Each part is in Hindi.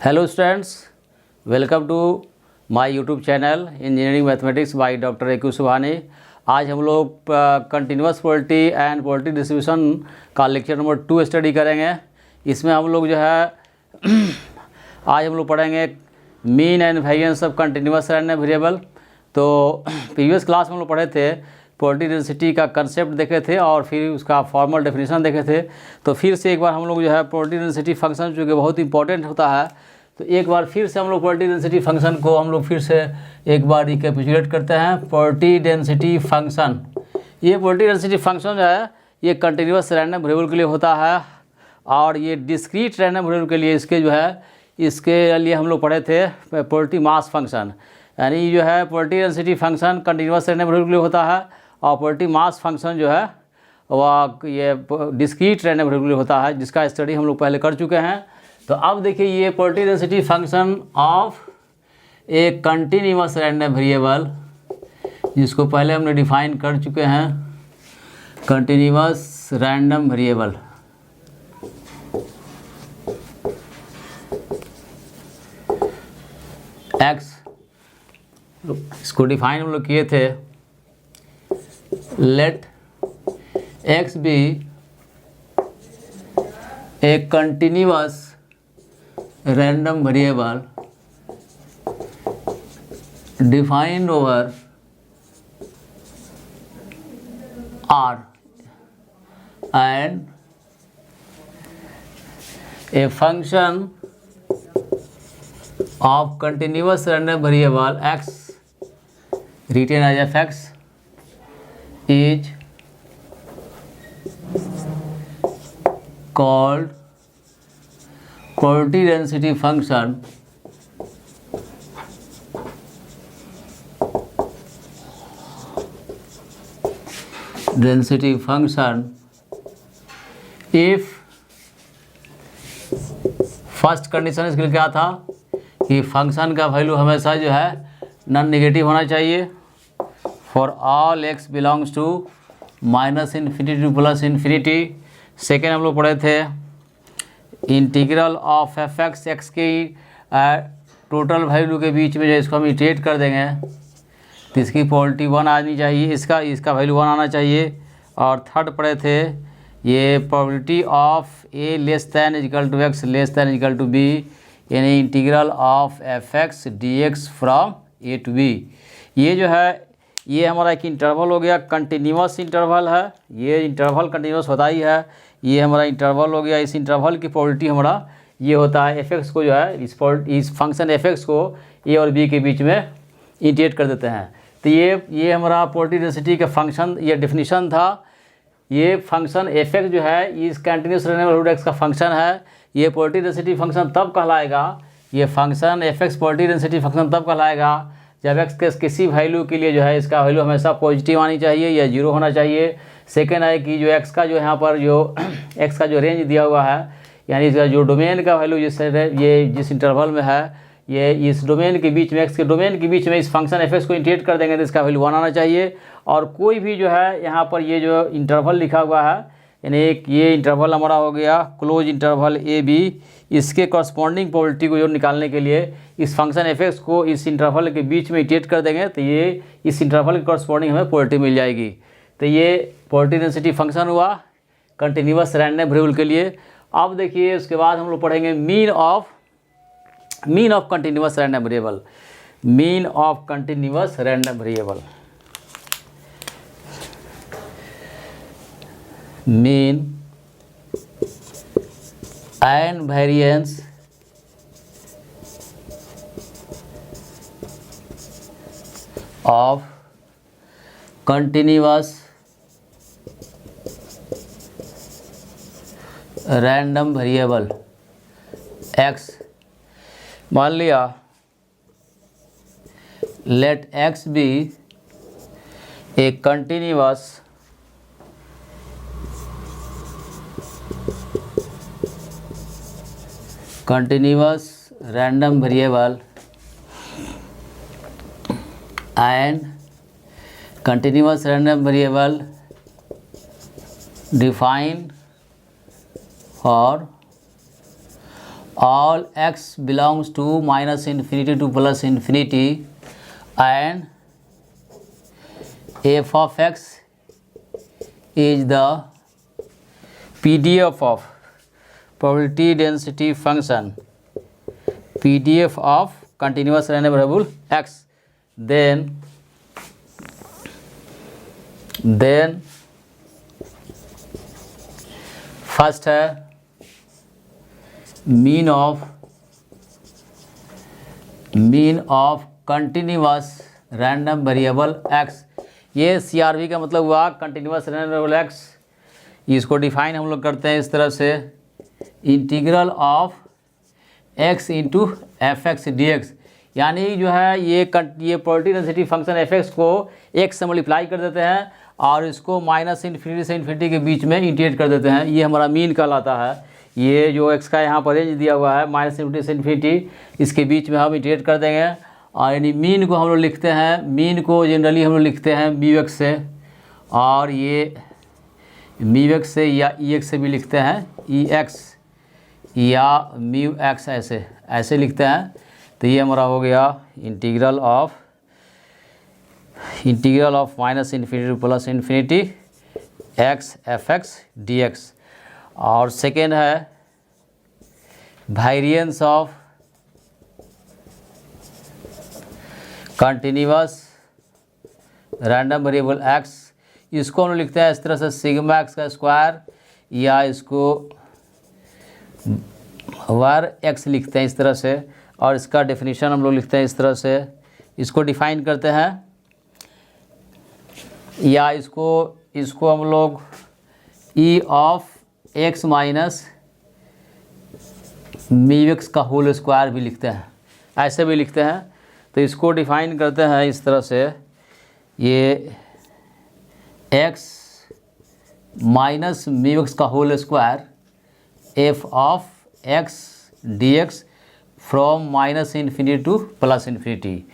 Hello students, welcome to my YouTube channel engineering mathematics by doctor A Q Subhani. आज हम लोग continuous probability and probability distribution का लेक्चर नंबर 2 स्टडी करेंगे। इसमें हम लोग जो है आज हम लोग पढ़ेंगे mean and variance of continuous random variable. तो प्रीवियस क्लास में हम लोग पढ़े थे प्रोबेबिलिटी डेंसिटी का कंसेप्ट देखे थे और फिर उसका फॉर्मल डेफिनेशन देखे थे। तो फिर से एक बार हम लोग जो है प्रोबेबिलिटी डेंसिटी फंक्शन जो कि बहुत इंपॉर्टेंट होता है, तो एक बार फिर से हम लोग प्रोबेबिलिटी डेंसिटी फंक्शन को हम लोग फिर से एक बार रिकैपिचुलेट करते हैं। प्रोबेबिलिटी डेंसिटी फंक्शन, ये प्रोबेबिलिटी डेंसिटी फंक्शन जो है ये कंटिन्यूस रैंडम वेरिएबल के लिए होता है और ये डिस्क्रीट रैंडम वेरिएबल के लिए इसके जो है इसके लिए हम लोग पढ़े थे प्रोबेबिलिटी मास फंक्शन। यानी जो है probability density function continuous random variable के लिए होता है और प्रोबेबिलिटी मास फंक्शन जो है वह ये डिस्क्रीट रैंडम वेरिएबल के लिए होता है, जिसका स्टडी हम लोग पहले कर चुके हैं। तो अब देखिए ये probability density function of a continuous random variable, जिसको पहले हमने डिफाइन कर चुके हैं, कंटिन्यूस रैंडम वेरिएबल। एक्स, इसको डिफाइन हम लोग किए थे, let X be a continuous random variable defined over R and a function of continuous random variable x written as fx is called probability density function if first condition इसके लिए क्या था कि फंक्शन का वैल्यू हमेशा जो है नॉन नेगेटिव होना चाहिए for all X belongs to minus infinity to plus infinity. Second हम लोग पढ़े थे integral of F X X की टोटल वैल्यू के बीच में जो इसको हम इटरेट कर देंगे तो इसकी प्रोबेबिलिटी 1 आनी चाहिए, इसका वैल्यू 1 आना चाहिए। और थर्ड पढ़े थे ये probability of a less than equal to x less than equal to b, यानी integral of F x D x from a to b. ये जो है ये हमारा एक इंटरवल हो गया, कंटिन्यूस इंटरवल है, ये इंटरवल कंटिन्यूस होता ही है, ये हमारा इंटरवल हो गया। इस इंटरवल की प्रोबेबिलिटी हमारा ये होता है एफ एक्स को जो है इस फंक्शन एफ एक्स को ए और बी के बीच में इंटीग्रेट कर देते हैं। तो ये हमारा प्रोबेबिलिटी डेंसिटी का फंक्शन, ये डेफिनेशन था। ये फंक्शन एफ एक्स जो है इस कंटिन्यूस रैंडम वेरिएबल एक्स का फंक्शन है। ये प्रोबेबिलिटी डेंसिटी फंक्शन तब कहलाएगा, ये function f x probability density function तब कहलाएगा जब एक्स के किसी वैल्यू के लिए जो है इसका वैल्यू हमेशा पॉजिटिव आनी चाहिए या जीरो होना चाहिए। सेकेंड है कि जो एक्स का जो यहाँ पर जो एक्स का जो रेंज दिया हुआ है, यानी इसका जो डोमेन का वैल्यू जिस इंटरवल में है, ये इस डोमेन के बीच में एक्स के डोमेन के बीच में इस फंक्शन एफ एक्स को इंटीग्रेट कर देंगे तो इसका वैल्यू 1 आना चाहिए। और कोई भी जो है यहाँ पर ये जो इंटरवल लिखा हुआ है, यानी एक ये इंटरवल हमारा हो गया क्लोज इंटरवल ए बी, इसके कॉरस्पॉन्डिंग प्रोबेबिलिटी को जो निकालने के लिए इस फंक्शन एफ एक्स को इस इंटरवल के बीच में इंटीग्रेट कर देंगे तो ये इस इंटरवल के कॉरस्पॉन्डिंग हमें प्रोबेबिलिटी मिल जाएगी। तो ये प्रोबेबिलिटी डेंसिटी फंक्शन हुआ कंटिन्यूस रैंडम वेरिएबल के लिए। अब देखिए उसके बाद हम लोग पढ़ेंगे mean of continuous random variable, mean of continuous random variable. Mean and variance of continuous random variable X. मान लिया let X be a continuous random variable and continuous random variable defined for all x belongs to minus infinity to plus infinity and f of x is the PDF of probability density function, PDF of continuous random variable x, then first है mean of continuous random variable x. ये CRV का मतलब हुआ कंटिन्यूअस रैंडम वेरिएबल एक्स। इसको डिफाइन हम लोग करते हैं इस तरह से, integral of x into F x D x. यानी जो है ये probability density function f x को x से मल्टीप्लाई कर देते हैं और इसको माइनस इन्फिनिटी से इन्फिनिटी के बीच में इंटीग्रेट कर देते हैं। ये हमारा मीन कहलाता है। ये जो x का यहाँ पर रेंज दिया हुआ है माइनस इन्फिनिटी से इन्फिनिटी, इसके बीच में हम इंटीग्रेट कर देंगे और यानी मीन को हम लोग लिखते हैं, मीन को जनरली हम लोग लिखते हैं म्यू एक्स से, और ये म्यू एक्स से या ई एक्स से भी लिखते हैं, ई एक्स या म्यू एक्स ऐसे लिखते हैं। तो ये हमारा हो गया integral of minus infinity to plus infinity x F x D x. और सेकेंड है variance of continuous random variable x. इसको हम लिखते हैं इस तरह से सिग्मा एक्स का स्क्वायर, या इसको वर एक्स लिखते हैं इस तरह से, और इसका डेफिनेशन हम लोग लिखते हैं इस तरह से। इसको डिफाइन करते हैं, या इसको हम लोग ई of x minus mu x का होल स्क्वायर भी लिखते हैं, ऐसे भी लिखते हैं। तो इसको डिफाइन करते हैं इस तरह से, ये एक्स माइनस म्यू एक्स का whole square F of X D x from minus infinity to plus infinity.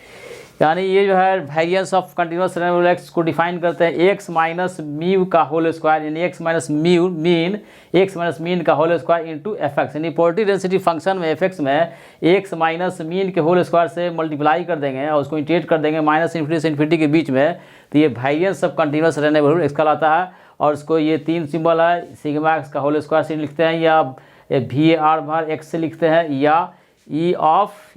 यानी ये जो है variance of continuous random variable X को डिफाइन करते हैं एक्स माइनस म्यू का होल स्क्वायर, यानी एक्स माइनस मीन का whole square into F X. यानी प्रोबेबिलिटी डेंसिटी फंक्शन में एफ एक्स में एक्स माइनस मीन के होल स्क्वायर से मल्टीप्लाई कर देंगे और उसको इंटीग्रेट कर देंगे माइनस इन्फिनिटी से इन्फिनिटी के बीच में। तो ये variance of continuous random variable x कहलाता है। और उसको ये तीन सिंबल है, सिग्मा एक्स का होल स्क्वायर से लिखते हैं, या VAR बार एक्स से लिखते हैं, या ई of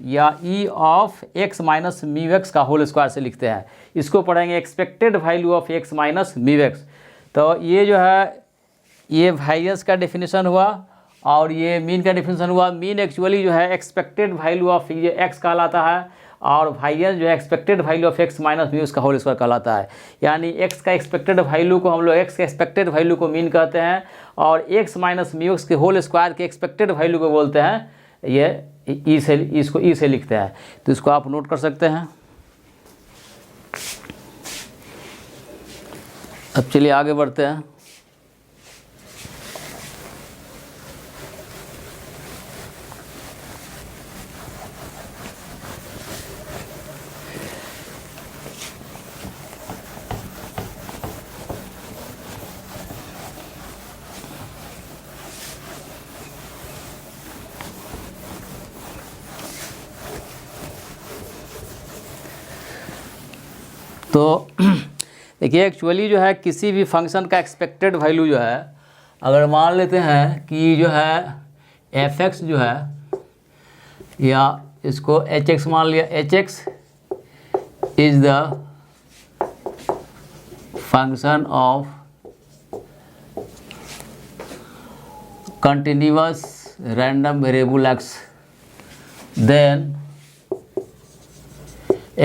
x minus mu x का होल स्क्वायर से लिखते हैं। इसको पढ़ेंगे expected value of x minus mu x. तो ये जो है ये वेरिएंस का डेफिनेशन हुआ और ये मीन का डेफिनेशन हुआ। मीन एक्चुअली जो है एक्सपेक्टेड वैल्यू ऑफ ये एक्स कहलाता है, और वेरिएंस जो है expected value of x minus mu का होल स्क्वायर कहलाता है। यानी एक्स का एक्सपेक्टेड वैल्यू को हम लोग एक्स के एक्सपेक्टेड वैल्यू को मीन कहते हैं, और एक्स माइनस म्यू के होल स्क्वायर के एक्सपेक्टेड वैल्यू को बोलते हैं, ये इसको ई से लिखते हैं। तो इसको आप नोट कर सकते हैं। अब चलिए आगे बढ़ते हैं। तो देखिए एक्चुअली जो है किसी भी फंक्शन का एक्सपेक्टेड वैल्यू जो है, अगर मान लेते हैं कि जो है एफ एक्स जो है, या इसको एच एक्स मान लिया, H X is the function of continuous random variable X, then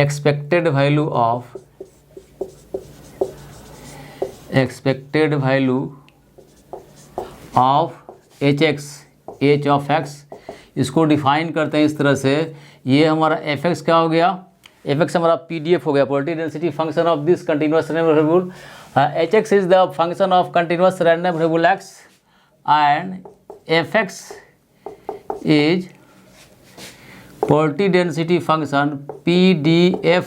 expected value of hx h of x, इसको डिफाइन करते हैं इस तरह से। ये हमारा एफ एक्स क्या हो गया, एफ एक्स हमारा PDF हो गया, probability density function of this continuous random variable. H X is the function of continuous random variable x and F x is probability density function PDF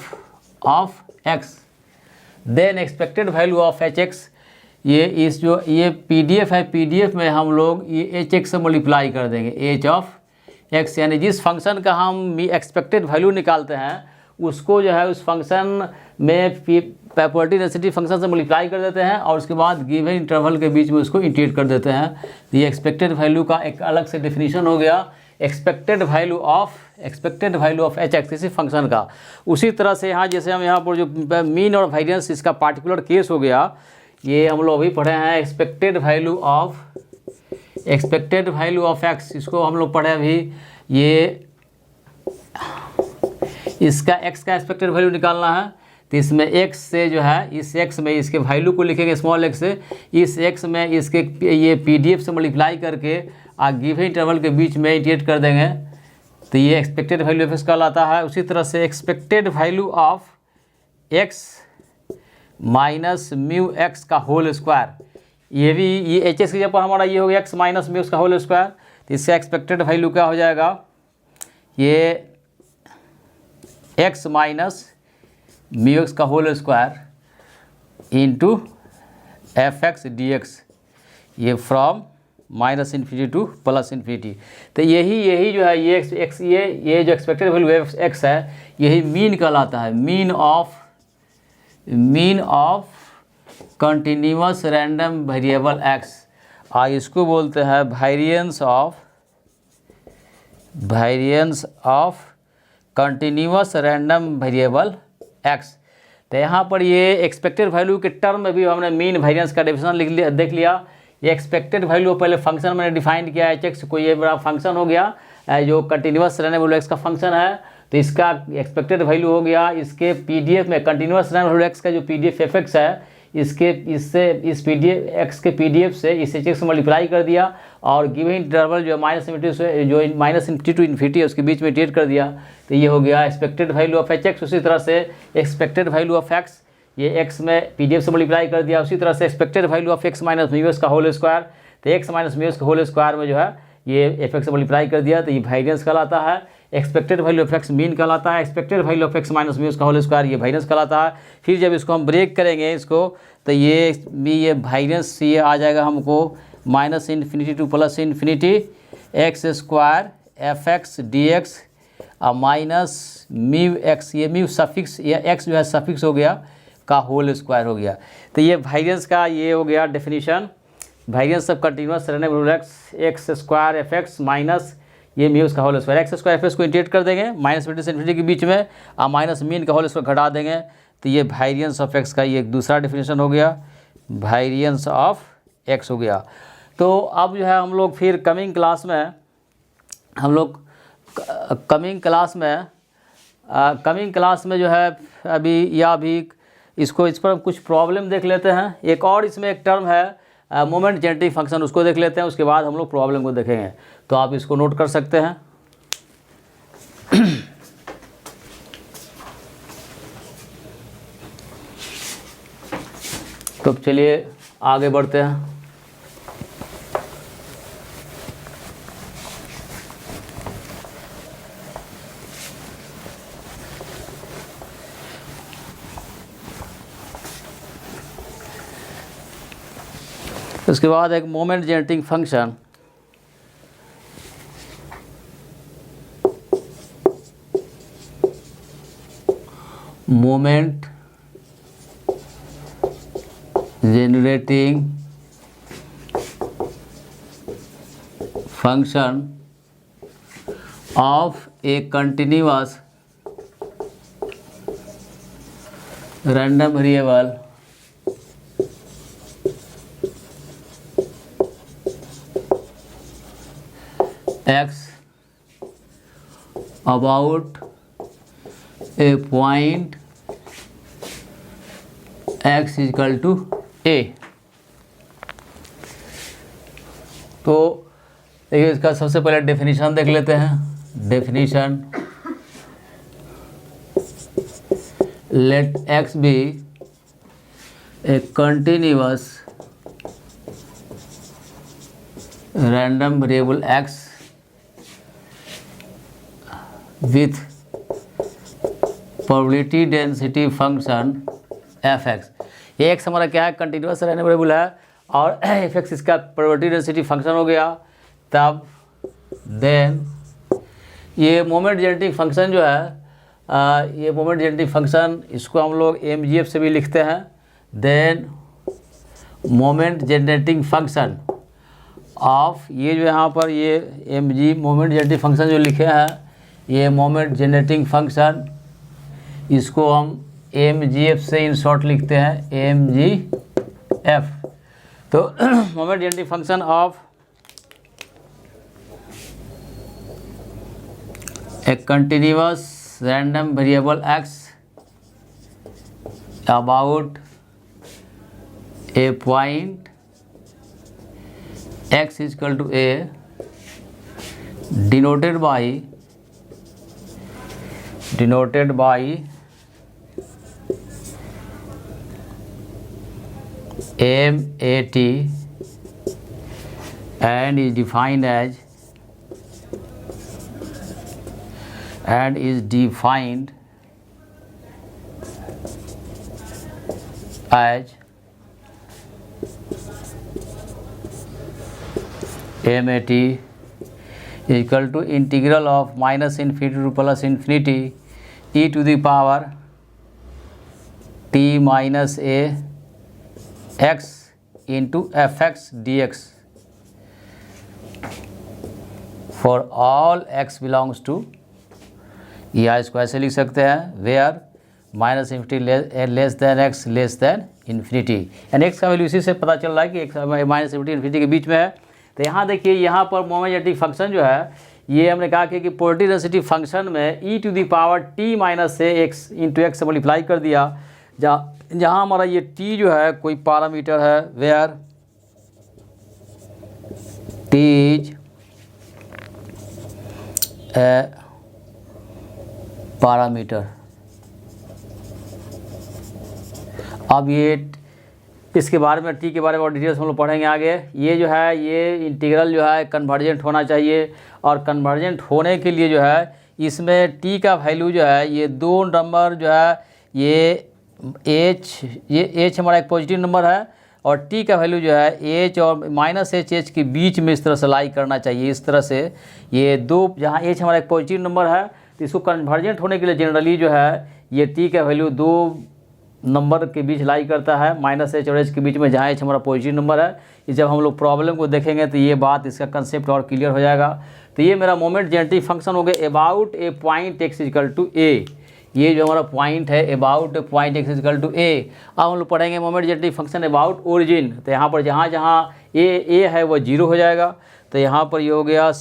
of x, then expected value of hx। ये PDF है, PDF में हम लोग ये hx से मल्टीप्लाई कर देंगे, h ऑफ एक्स, यानी जिस फंक्शन का हम एक्सपेक्टेड वैल्यू निकालते हैं उसको जो है उस फंक्शन में प्रॉपर्टी डेंसिटी फंक्शन से मल्टीप्लाई कर देते हैं और उसके बाद गिवन इंटरवल के बीच में उसको इंटीग्रेट कर देते हैं। तो ये एक्सपेक्टेड वैल्यू का एक अलग से डेफिनेशन हो गया, expected value of H x किसी फंक्शन का। उसी तरह से यहाँ जैसे हम यहाँ पर जो मीन और वेरिएंस इसका पार्टिकुलर केस हो गया, ये हम लोग अभी पढ़े हैं एक्सपेक्टेड वैल्यू ऑफ एक्स, इसको हम लोग पढ़े अभी। ये इसका एक्स का एक्सपेक्टेड वैल्यू निकालना है, तो इसमें एक्स से जो है इस एक्स में इसके वैल्यू को लिखेंगे स्मॉल एक्स से, इस एक्स में इसके ये पीडीएफ से मल्टीप्लाई करके गिवन इंटरवल के बीच में इंटीग्रेट कर देंगे, तो ये एक्सपेक्टेड वैल्यू ऑफ एक्स कहलाता है। उसी तरह से expected value of x minus mu x का होल स्क्वायर, ये एच एक्स की जगह पर हमारा ये हो गया एक्स माइनस म्यू एक्स का होल स्क्वायर, तो इसका एक्सपेक्टेड वैल्यू क्या हो जाएगा, ये एक्स माइनस म्यू एक्स का whole square into F x D x, ये from minus infinity to plus infinity. तो यही जो है ये एक्स ये जो एक्सपेक्टेड वैल्यू एक्स है यही मीन कहलाता है, mean of continuous random variable x, और इसको बोलते हैं variance of continuous random variable x. तो यहाँ पर ये एक्सपेक्टेड वैल्यू के टर्म में भी हमने मीन वेरिएंस का डेफिनेशन देख लिया। ये एक्सपेक्टेड वैल्यू पहले फंक्शन मैंने डिफाइन किया एच एक्स को, ये बड़ा फंक्शन हो गया जो कंटिन्यूअस रैंडम वेरिएबल एक्स का फंक्शन है, तो इसका एक्सपेक्टेड वैल्यू हो गया इसके पीडीएफ में कंटिन्यूअस रैंडम वेरिएबल एक्स का जो पीडीएफ एफ एक्स है इस पीडीएफ एक्स के पीडीएफ से इस एच एक्स से मल्टीप्लाई कर दिया और गिवन इंटरवल जो माइनस इन्फिनिटी टू इन्फिनिटी है उसके बीच में इंटीग्रेट कर दिया, तो ये हो गया expected value of H x. उसी तरह से एक्सपेक्टेड वैल्यू ऑफ एक्स, ये एक्स में पीडीएफ से मल्टीप्लाई कर दिया। उसी तरह से expected value of x minus mu x का होल स्क्वायर, तो एक्स माइनस म्यू एक्स का होल स्क्वायर में जो है ये एफ एक्स से मल्टीप्लाई कर दिया, तो ये वेरिएंस कहलाता है। Expected value of x mean कहलाता है, expected value of x minus mu का होल स्क्वायर ये वेरिएंस कहलाता है। फिर जब इसको हम ब्रेक करेंगे इसको, तो ये वेरिएंस ये आ जाएगा हमको minus infinity to plus infinity x square F x D x minus mu x, ये म्यू सफिक्स, ये एक्स जो है सफिक्स हो गया का होल स्क्वायर हो गया। तो ये वेरिएंस का ये हो गया definition, variance of continuous random X square F X minus ये म्यू का whole square, X square F x को इंटीग्रेट कर देंगे माइनस इन्फिनिटी से इन्फिनिटी के बीच में और माइनस मीन का होल स्क्वायर घटा देंगे, तो ये वेरिएंस ऑफ एक्स का ये एक दूसरा डेफिनेशन हो गया, वेरिएंस ऑफ एक्स हो गया। तो अब जो है हम लोग फिर कमिंग क्लास में जो है अभी इस पर हम कुछ प्रॉब्लम देख लेते हैं। एक और इसमें एक टर्म है मोमेंट जेनेटिक फंक्शन, उसको देख लेते हैं, उसके बाद हम लोग प्रॉब्लम को देखेंगे, तो आप इसको नोट कर सकते हैं। तो चलिए आगे बढ़ते हैं। उसके बाद एक moment genetic function, moment generating function of a continuous random variable x about a point x equal to a। तो देखिए इसका सबसे पहले डेफिनेशन देख लेते हैं। Definition, let x be a continuous random variable x with probability density function f(x). ये x हमारा क्या है, कंटिन्यूअस रैंडम वेरिएबल है और f(x) इसका प्रोबेबिलिटी डेंसिटी फंक्शन हो गया। तब देन ये मोमेंट जेनरेटिंग फंक्शन जो है ये मोमेंट जेनरेटिंग फंक्शन इसको हम लोग mgf से भी लिखते हैं। Then moment generating function of ये जो यहाँ पर ये मोमेंट जेनरेटिंग फंक्शन जो लिखे हैं ये मोमेंट जेनरेटिंग फंक्शन इसको हम mgf से इन शॉर्ट लिखते हैं mgf। तो moment generating function of a continuous random variable x about a point x is equal to a denoted by MAT and is defined as MAT is equal to integral of minus infinity to plus infinity e to the power t minus a x into fx dx for all x belongs to, या इसको ऐसे लिख सकते हैं where minus infinity less than X less than infinity, यानी एक्स का वैल्यू इसी से पता चल रहा है कि एक्स माइनस इन्फिनिटी के बीच में है। तो यहाँ देखिए यहाँ पर मोमेंट जेनरेटिंग फंक्शन जो है ये हमने कहा कि पोजिटिव डेंसिटी फंक्शन में e to the power t minus से एक्स इंटू एक्स से मल्टीप्लाई कर दिया, जहाँ हमारा ये t जो है कोई पैरामीटर है where t is a parameter. अब ये इसके बारे में टी के बारे में और डिटेल्स हम लोग पढ़ेंगे आगे। ये जो है ये इंटीग्रल जो है कन्वर्जेंट होना चाहिए और कन्वर्जेंट होने के लिए जो है इसमें टी का वैल्यू जो है ये दो नंबर जो है ये एच हमारा एक पॉजिटिव नंबर है और टी का वैल्यू जो है एच और माइनस एच के बीच में इस तरह से लाई करना चाहिए। इस तरह से ये दो, जहाँ एच हमारा एक पॉजिटिव नंबर है तो इसको कन्वर्जेंट होने के लिए जनरली जो है ये टी का वैल्यू दो नंबर के बीच लाई करता है, माइनस एच और एच के बीच में, जहाँ एच हमारा पॉजिटिव नंबर है। ये जब हम लोग प्रॉब्लम को देखेंगे तो ये बात इसका कंसेप्ट और क्लियर हो जाएगा। तो ये मेरा मोमेंट जेनरेटिंग फंक्शन हो गया about a point x equal to a, ये जो हमारा पॉइंट है about point x equal to a. अब हम लोग पढ़ेंगे moment generating function about origin. तो यहाँ पर जहाँ जहाँ ए है वो जीरो हो जाएगा। तो यहाँ पर ये हो गया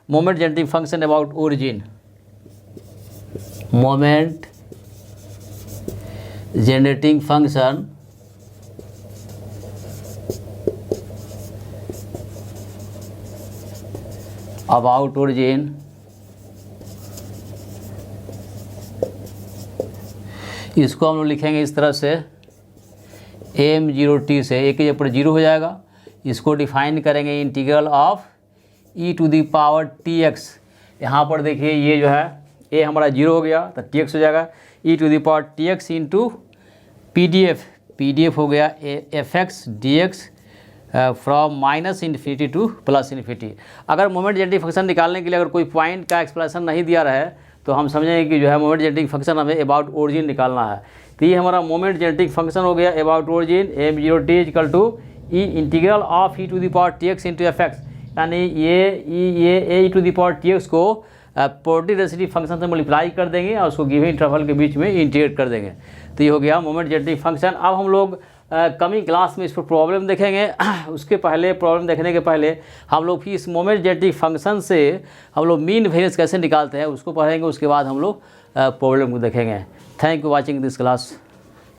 moment generating function about origin, moment generating function about origin इसको हम लोग लिखेंगे इस तरह से m0t से ए के ऊपर जीरो हो जाएगा। इसको डिफाइन करेंगे integral of e to the power tx। यहाँ पर देखिए ये जो है ए हमारा जीरो हो गया तो tx हो जाएगा e to the power tx into pdf हो गया fx dx from minus infinity to plus infinity. अगर मोमेंट जेनरेटिंग फंक्शन निकालने के लिए अगर कोई पॉइंट का एक्सप्रेशन नहीं दिया रहा है तो हम समझेंगे कि जो है मोमेंट जेनरेटिंग फंक्शन हमें अबाउट ओरिजिन निकालना है। तो ये हमारा मोमेंट जेनरेटिंग फंक्शन हो गया about origin m0t equal to E integral of e to the power tx into fx, यानी ये e to the power tx को पॉजिटिव डेंसिटी फंक्शन से मल्टीप्लाई कर देंगे और उसको गिवन इंटरवल के बीच में इंटीग्रेट कर देंगे। तो ये हो गया मोमेंट जेनरेटिंग फंक्शन। अब हम लोग कमिंग क्लास में इस पर प्रॉब्लम देखेंगे। उसके पहले प्रॉब्लम देखने के पहले हम लोग फिर इस मोमेंट जेनरेटिंग फंक्शन से हम लोग मीन वेरिएंस कैसे निकालते हैं उसको पढ़ेंगे। उसके बाद हम लोग प्रॉब्लम को देखेंगे। Thank you watching this class.